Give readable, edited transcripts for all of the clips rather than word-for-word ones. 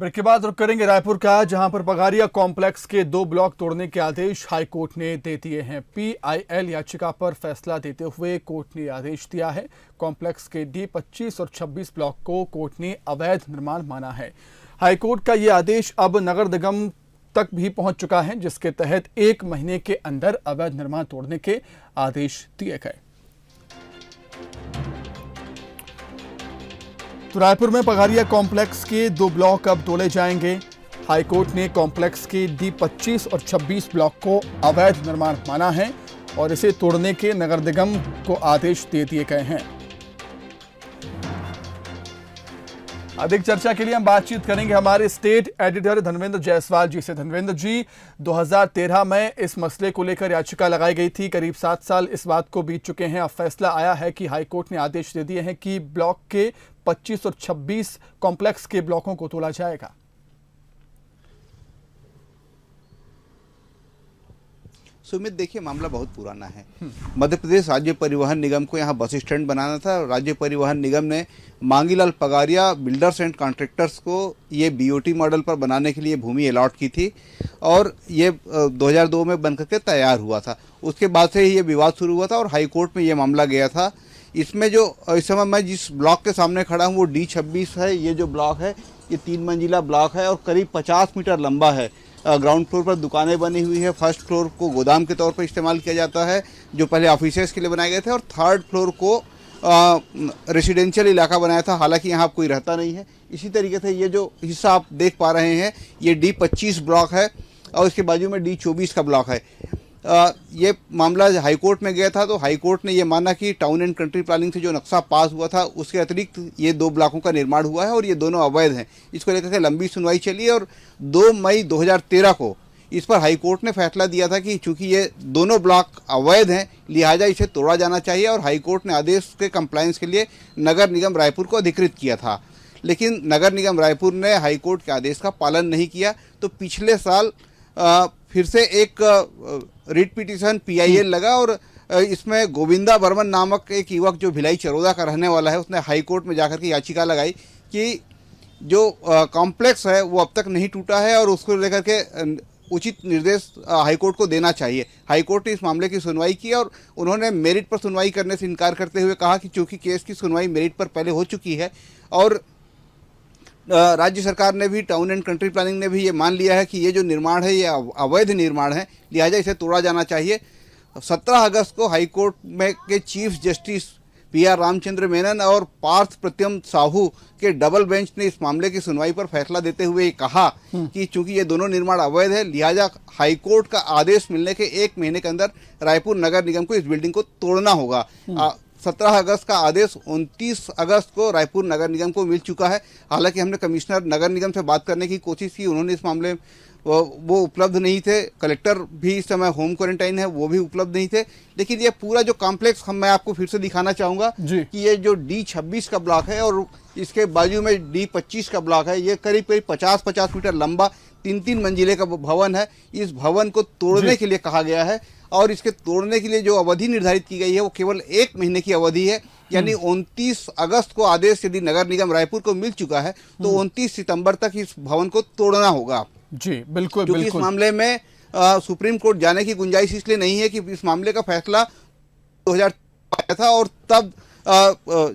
Break के बाद रुक करेंगे रायपुर का, जहां पर पगारिया कॉम्प्लेक्स के 2 ब्लॉक तोड़ने के आदेश हाईकोर्ट ने दे दिए हैं। पीआईएल याचिका पर फैसला देते हुए कोर्ट ने आदेश दिया है। कॉम्प्लेक्स के D25 और 26 ब्लॉक को कोर्ट ने अवैध निर्माण माना है। हाईकोर्ट का यह आदेश अब नगर निगम तक भी पहुंच चुका है, जिसके तहत 1 महीने के अंदर अवैध निर्माण तोड़ने के आदेश दिए गए। तो रायपुर में पगारिया कॉम्प्लेक्स के 2 ब्लॉक अब तोड़े जाएंगे। हाईकोर्ट ने कॉम्प्लेक्स के D25 और 26 ब्लॉक को अवैध निर्माण माना है और इसे तोड़ने के नगर निगम को आदेश दे दिए गए हैं। अधिक चर्चा के लिए हम बातचीत करेंगे हमारे स्टेट एडिटर धनवेंद्र जायसवाल जी से। धनवेंद्र जी, 2013 में इस मसले को लेकर याचिका लगाई गई थी। करीब 7 साल इस बात को बीत चुके हैं। अब फैसला आया है कि हाईकोर्ट ने आदेश दे दिए हैं कि ब्लॉक के 25 और 26 कॉम्प्लेक्स के ब्लॉकों को तोड़ा जाएगा। सुमित, देखिए, मामला बहुत पुराना है। मध्य प्रदेश राज्य परिवहन निगम को यहाँ बस स्टैंड बनाना था। राज्य परिवहन निगम ने मांगीलाल पगारिया बिल्डर्स एंड कॉन्ट्रैक्टर्स को ये बीओटी मॉडल पर बनाने के लिए भूमि अलॉट की थी और ये 2002 में बनकर के तैयार हुआ था। उसके बाद से ही ये विवाद शुरू हुआ था और हाईकोर्ट में ये मामला गया था। इसमें जो इस समय मैं जिस ब्लॉक के सामने खड़ा हूँ वो D26 है। ये जो ब्लॉक है ये 3 मंजिला ब्लॉक है और करीब 50 मीटर लंबा है। ग्राउंड फ्लोर पर दुकानें बनी हुई है। फर्स्ट फ्लोर को गोदाम के तौर पर इस्तेमाल किया जाता है, जो पहले ऑफिसेस के लिए बनाए गए थे, और थर्ड फ्लोर को रेसिडेंशियल इलाका बनाया था। हालांकि यहाँ कोई रहता नहीं है। इसी तरीके से ये जो हिस्सा आप देख पा रहे हैं ये D25 ब्लॉक है और इसके बाजू में D24 का ब्लॉक है। ये मामला हाईकोर्ट में गया था तो हाईकोर्ट ने ये माना कि टाउन एंड कंट्री प्लानिंग से जो नक्शा पास हुआ था उसके अतिरिक्त ये 2 ब्लॉकों का निर्माण हुआ है और ये दोनों अवैध हैं। इसको लेकर के लंबी सुनवाई चली और 2 मई 2013 को इस पर हाईकोर्ट ने फैसला दिया था कि चूंकि ये दोनों ब्लॉक अवैध हैं लिहाजा इसे तोड़ा जाना चाहिए और हाईकोर्ट ने आदेश के कंप्लायंस के लिए नगर निगम रायपुर को अधिकृत किया था। लेकिन नगर निगम रायपुर ने हाईकोर्ट के आदेश का पालन नहीं किया तो पिछले साल फिर से एक रिट पिटीशन पीआईएल लगा और इसमें गोविंदा बर्मन नामक एक युवक जो भिलाई चरोदा का रहने वाला है उसने हाईकोर्ट में जाकर के याचिका लगाई कि जो कॉम्प्लेक्स है वो अब तक नहीं टूटा है और उसको लेकर के उचित निर्देश हाईकोर्ट को देना चाहिए। हाईकोर्ट ने इस मामले की सुनवाई की और उन्होंने मेरिट पर सुनवाई करने से इनकार करते हुए कहा कि चूंकि केस की सुनवाई मेरिट पर पहले हो चुकी है और राज्य सरकार ने भी, टाउन एंड कंट्री प्लानिंग ने भी ये मान लिया है कि ये जो निर्माण है ये अवैध निर्माण है, लिहाजा इसे तोड़ा जाना चाहिए। 17 अगस्त को हाईकोर्ट में के chief justice PR Ramchandra Menon और पार्थ प्रत्यम साहू के डबल बेंच ने इस मामले की सुनवाई पर फैसला देते हुए कहा कि चूंकि ये दोनों निर्माण अवैध है लिहाजा हाईकोर्ट का आदेश मिलने के 1 महीने के अंदर रायपुर नगर निगम को इस बिल्डिंग को तोड़ना होगा। 17 अगस्त का आदेश 29 अगस्त को रायपुर नगर निगम को मिल चुका है। हालांकि हमने कमिश्नर नगर निगम से बात करने की कोशिश की, उन्होंने इस मामले वो उपलब्ध नहीं थे। कलेक्टर भी इस समय होम क्वारंटाइन है, वो भी उपलब्ध नहीं थे। लेकिन ये पूरा जो कॉम्प्लेक्स मैं आपको फिर से दिखाना चाहूँगा कि ये जो D26 का ब्लॉक है और इसके बाजू में D25 का ब्लॉक है, ये करीब करीब 50 मीटर लंबा 3 मंजिले का भवन है। इस भवन को तोड़ने के लिए कहा गया है और इसके तोड़ने के लिए जो अवधि निर्धारित की गई है वो केवल 1 महीने की अवधि है। यानी 29 अगस्त को आदेश यदि नगर निगम रायपुर को मिल चुका है तो 29 सितंबर तक इस भवन को तोड़ना होगा। जी बिल्कुल, क्योंकि इस मामले में सुप्रीम कोर्ट जाने की गुंजाइश इसलिए नहीं है कि इस मामले का फैसला 2000 आया था और तब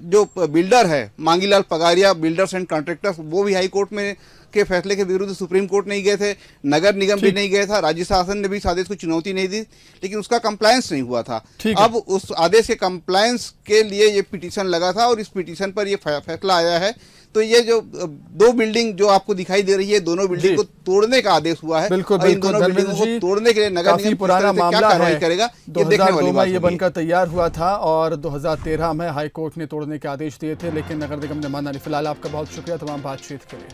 जो बिल्डर है मांगीलाल पगारिया बिल्डर्स एंड कॉन्ट्रैक्टर्स वो भी हाई कोर्ट में के फैसले के विरुद्ध सुप्रीम कोर्ट नहीं गए थे, नगर निगम भी नहीं गए था, राज्य शासन ने भी इस आदेश को चुनौती नहीं दी, लेकिन उसका कंप्लायंस नहीं हुआ था। अब उस आदेश के कंप्लायंस के लिए ये पिटीशन लगा था और इस पिटीशन पर ये फैसला आया है। तो ये जो 2 बिल्डिंग जो आपको दिखाई दे रही है, दोनों बिल्डिंग को तोड़ने का आदेश हुआ है। बिल्कुल, इन दोनों बिल्डिंगों को तोड़ने के लिए नगर निगम पुराना मामला क्या कार्रवाई करेगा ये देखने वाली बात है। ये बनकर तैयार हुआ था और 2013 में हाईकोर्ट ने तोड़ने के आदेश दिए थे, लेकिन नगर निगम ने माना नहीं। फिलहाल आपका बहुत शुक्रिया तमाम बातचीत के लिए।